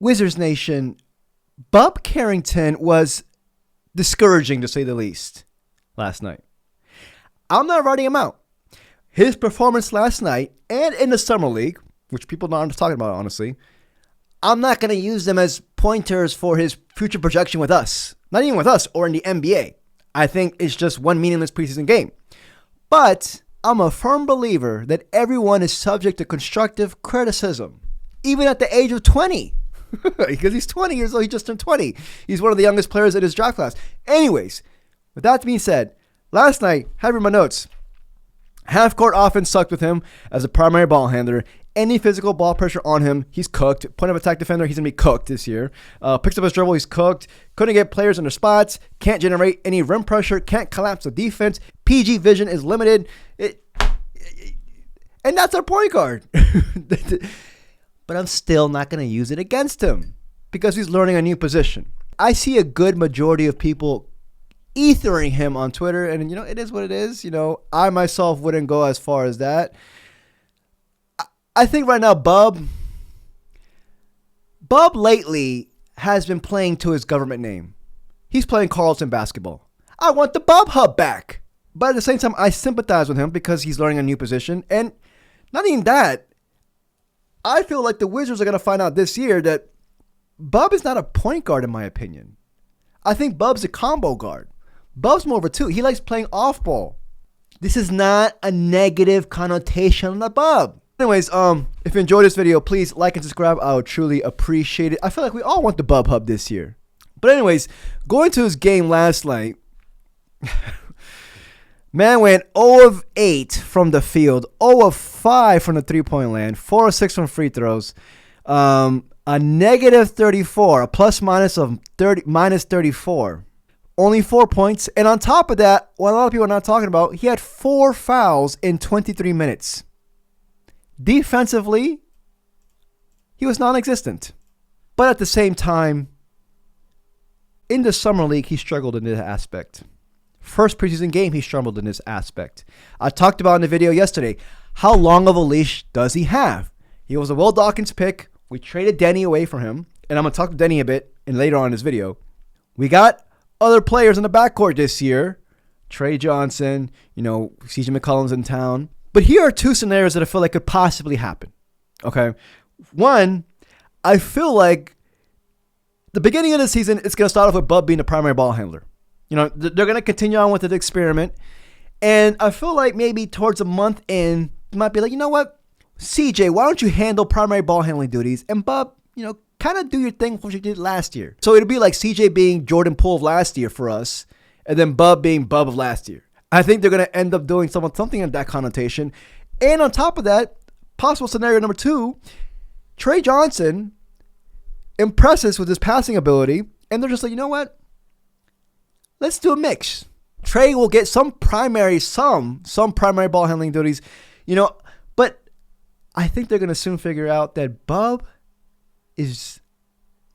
Wizards Nation, Bub Carrington was discouraging to say the least last night. I'm not writing him out. His performance last night and in the Summer League, which people aren't talking about, honestly, I'm not going to use them as pointers for his future projection with us. Not even with us or in the NBA. I think it's just one meaningless preseason game. But I'm a firm believer that everyone is subject to constructive criticism, even at the age of 20. Because he's 20 years old. He just turned 20. He's one of the youngest players in his draft class. Anyways, with that being said, last night, have in my notes, half-court offense sucked with him as a primary ball handler. Any physical ball pressure on him, he's cooked. Point of attack defender, he's going to be cooked this year. Picks up his dribble, he's cooked. Couldn't get players in their spots. Can't generate any rim pressure. Can't collapse the defense. PG vision is limited. And that's our point guard. But I'm still not going to use it against him because he's learning a new position. I see a good majority of people ethering him on Twitter, and it is what it is. I myself wouldn't go as far as that. I think right now Bub lately has been playing to his government name. He's playing Carlson basketball. I want the Bub Hub back. But at the same time, I sympathize with him because he's learning a new position. And not even that, I feel like the Wizards are going to find out this year that Bub is not a point guard, in my opinion. I think Bub's a combo guard. Bub's more of a two. He likes playing off ball. This is not a negative connotation on the Bub. Anyways, if you enjoyed this video, please like and subscribe. I would truly appreciate it. I feel like we all want the Bub Hub this year. But anyways, going to his game last night, man went 0 of 8 from the field, 0 of 5 from the three-point land, 4 of 6 from free throws, a negative 34, a plus-minus of minus 34. Only 4 points. And on top of that, what a lot of people are not talking about, he had 4 fouls in 23 minutes. Defensively, he was non-existent. But at the same time, in the Summer League, he struggled in this aspect. First preseason game, he struggled in this aspect. I talked about in the video yesterday, how long of a leash does he have? He was a Will Dawkins pick. We traded Denny away from him. And I'm going to talk to Denny a bit and later on in this video. We got other players in the backcourt this year. Trey Johnson, CJ McCollum's in town. But here are 2 scenarios that I feel like could possibly happen. Okay. One, I feel like the beginning of the season, it's going to start off with Bub being the primary ball handler. They're going to continue on with the experiment. And I feel like maybe towards a month in, you might be like, you know what? CJ, why don't you handle primary ball handling duties? And Bub, kind of do your thing what you did last year. So it'd be like CJ being Jordan Poole of last year for us. And then Bub being Bub of last year. I think they're going to end up doing something in that connotation. And on top of that, possible scenario number 2, Trey Johnson impresses with his passing ability. And they're just like, you know what? Let's do a mix. Trey will get some primary ball handling duties, but I think they're going to soon figure out that Bub is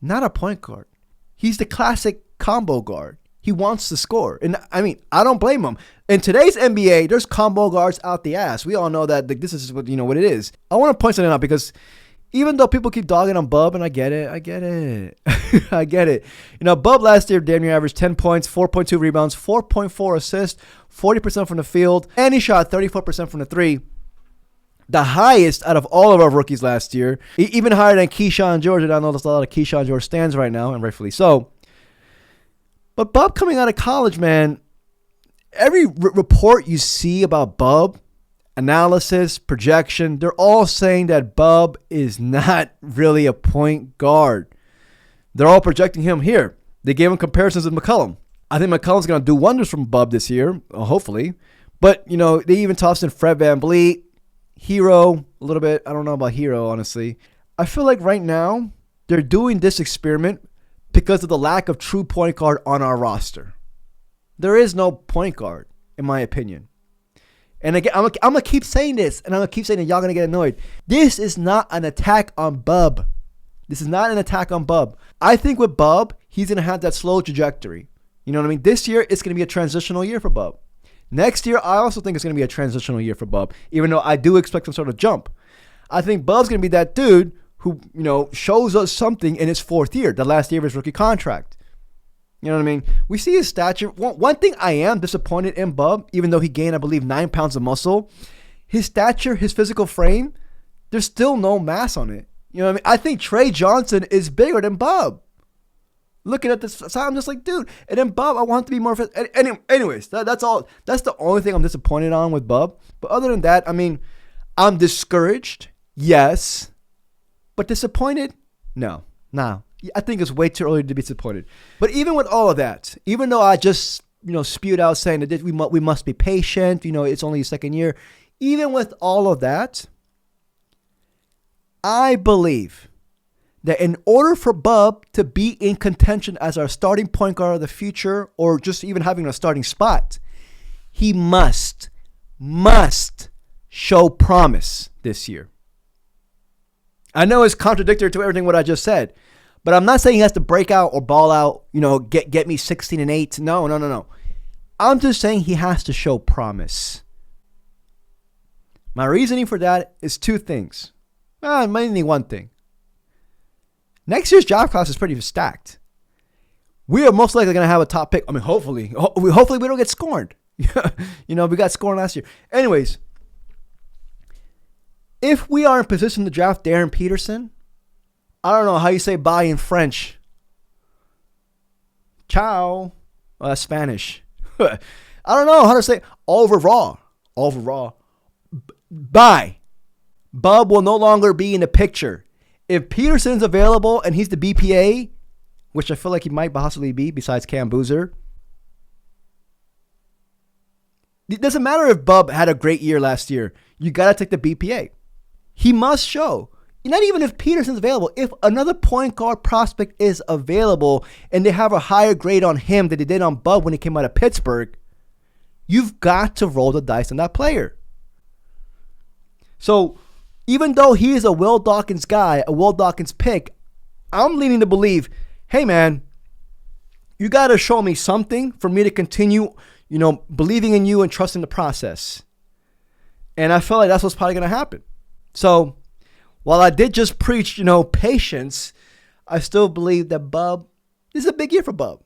not a point guard. He's the classic combo guard. He wants to score. And I don't blame him. In today's NBA, there's combo guards out the ass. We all know that this is what it is. I want to point something out because even though people keep dogging on Bub, and I get it. I get it. Bub last year damn near averaged 10 points, 4.2 rebounds, 4.4 assists, 40% from the field, and he shot 34% from the three. The highest out of all of our rookies last year. Even higher than Keyshawn George. And I know there's a lot of Keyshawn George stands right now, and rightfully so. But Bub coming out of college, man, every report you see about Bub, analysis, projection, they're all saying that Bub is not really a point guard. They're all projecting him here. They gave him comparisons with McCollum. I think McCollum's going to do wonders from Bub this year, hopefully. But, they even tossed in Fred VanVleet, Hero, a little bit. I don't know about Hero, honestly. I feel like right now they're doing this experiment because of the lack of true point guard on our roster. There is no point guard, in my opinion. And again, I'm going to keep saying this, and I'm going to keep saying it. Y'all going to get annoyed. This is not an attack on Bub. This is not an attack on Bub. I think with Bub, he's going to have that slow trajectory. You know what I mean? This year, it's going to be a transitional year for Bub. Next year, I also think it's going to be a transitional year for Bub, even though I do expect some sort of jump. I think Bub's going to be that dude who, shows us something in his fourth year, the last year of his rookie contract. You know what I mean? We see his stature. One thing I am disappointed in Bub, even though he gained, I believe, 9 pounds of muscle, his stature, his physical frame, there's still no mass on it. You know what I mean? I think Trey Johnson is bigger than Bub. Looking at this, so I'm just like, dude. And then Bub, I want him to be more. Anyways, that's all. That's the only thing I'm disappointed on with Bub. But other than that, I mean, I'm discouraged, yes. But disappointed? No. I think it's way too early to be disappointed. But even with all of that, even though I just, spewed out saying that we must be patient, it's only his second year. Even with all of that, I believe that in order for Bub to be in contention as our starting point guard of the future, or just even having a starting spot, he must show promise this year. I know it's contradictory to everything what I just said, but I'm not saying he has to break out or ball out, get me 16 and 8. No. I'm just saying he has to show promise. My reasoning for that is two things. Mainly one thing. Next year's draft class is pretty stacked. We are most likely going to have a top pick. I mean, hopefully we don't get scorned. We got scorned last year. Anyways, if we are in position to draft Darren Peterson, I don't know how you say bye in French. Ciao. Well, that's Spanish. I don't know how to say au revoir. Bye. Bub will no longer be in the picture. If Peterson's available and he's the BPA, which I feel like he might possibly be besides Cam Boozer, it doesn't matter if Bub had a great year last year. You got to take the BPA. He must show. Not even if Peterson's available. If another point guard prospect is available and they have a higher grade on him than they did on Bub when he came out of Pittsburgh, you've got to roll the dice on that player. So even though he is a Will Dawkins guy, a Will Dawkins pick, I'm leaning to believe, hey man, you got to show me something for me to continue, believing in you and trusting the process. And I feel like that's what's probably going to happen. So while I did just preach, patience, I still believe that Bub, this is a big year for Bub.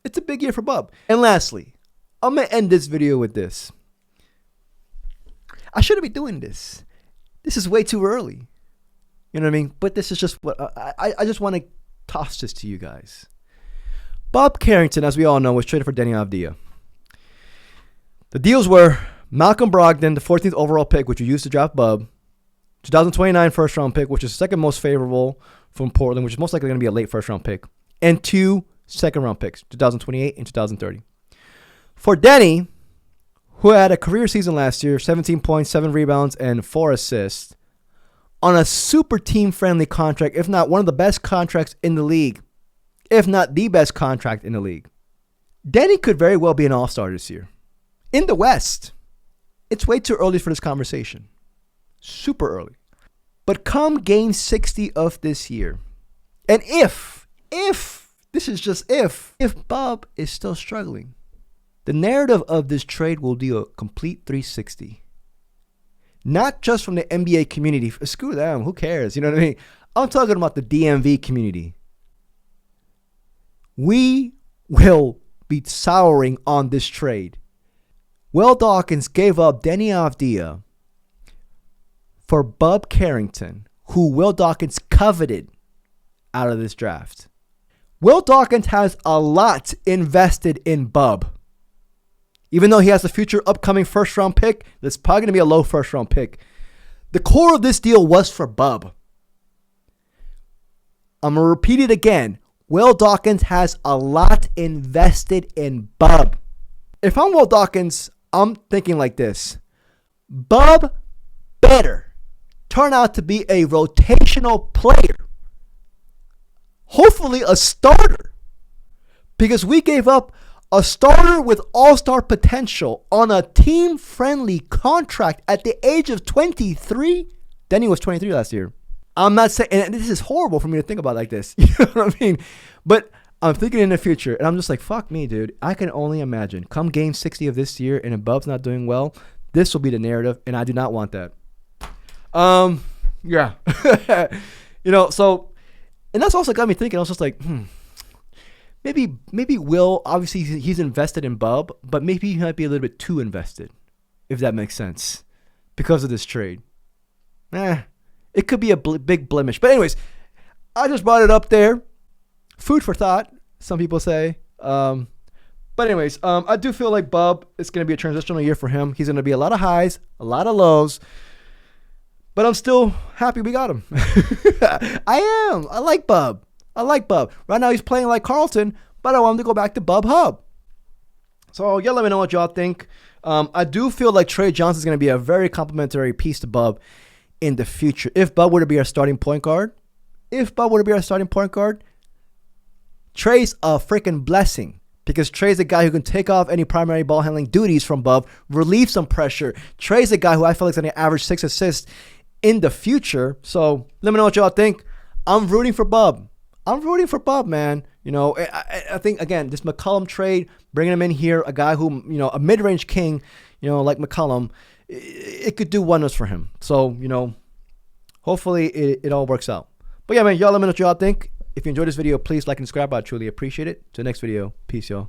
It's a big year for Bub. And lastly, I'm going to end this video with this. I shouldn't be doing this. This is way too early. You know what I mean? But this is just what I just want to toss this to you guys. Bub Carrington, as we all know, was traded for Deni Avdija. The deals were Malcolm Brogdon, the 14th overall pick, which we used to draft Bub. 2029 first round pick, which is the second most favorable from Portland, which is most likely going to be a late first round pick. And 2 second round picks, 2028 and 2030. For Deni, who had a career season last year, 17 points, 7 rebounds, and 4 assists, on a super team-friendly contract, if not one of the best contracts in the league, if not the best contract in the league. Deni could very well be an all-star this year. In the West, it's way too early for this conversation. Super early. But come game 60 of this year, and if, this is just if Bub is still struggling, the narrative of this trade will do a complete 360. Not just from the NBA community. Screw them. Who cares? You know what I mean? I'm talking about the DMV community. We will be souring on this trade. Will Dawkins gave up Deni Avdija for Bub Carrington, who Will Dawkins coveted out of this draft. Will Dawkins has a lot invested in Bub. Even though he has a future upcoming first-round pick, that's probably going to be a low first-round pick. The core of this deal was for Bub. I'm going to repeat it again. Will Dawkins has a lot invested in Bub. If I'm Will Dawkins, I'm thinking like this. Bub better turn out to be a rotational player. Hopefully a starter. Because we gave up a starter with all-star potential on a team-friendly contract at the age of 23. Deni was 23 last year. I'm not saying, and this is horrible for me to think about like this. You know what I mean? But I'm thinking in the future, and I'm just like, fuck me, dude. I can only imagine. Come game 60 of this year, and if Bub's not doing well, this will be the narrative, and I do not want that. Yeah. So, and that's also got me thinking. I was just like, maybe Will, obviously he's invested in Bub, but maybe he might be a little bit too invested, if that makes sense, because of this trade. It could be a big blemish. But anyways, I just brought it up there. Food for thought, some people say. But anyways, I do feel like Bub, it's going to be a transitional year for him. He's going to be a lot of highs, a lot of lows. But I'm still happy we got him. I am. I like Bub. Right now he's playing like Carlton, but I want him to go back to Bub Hub. So yeah, let me know what y'all think. I do feel like Trey Johnson is going to be a very complimentary piece to Bub in the future. If Bub were to be our starting point guard, Trey's a freaking blessing. Because Trey's a guy who can take off any primary ball handling duties from Bub, relieve some pressure. Trey's a guy who I feel like is going to average 6 assists in the future. So let me know what y'all think. I'm rooting for Bub. Man. I think, again, this McCollum trade, bringing him in here, a guy who, a mid-range king, like McCollum, it could do wonders for him. So, hopefully it all works out. But yeah, man, y'all let me know what y'all think. If you enjoyed this video, please like and subscribe. I truly appreciate it. To the next video. Peace, y'all.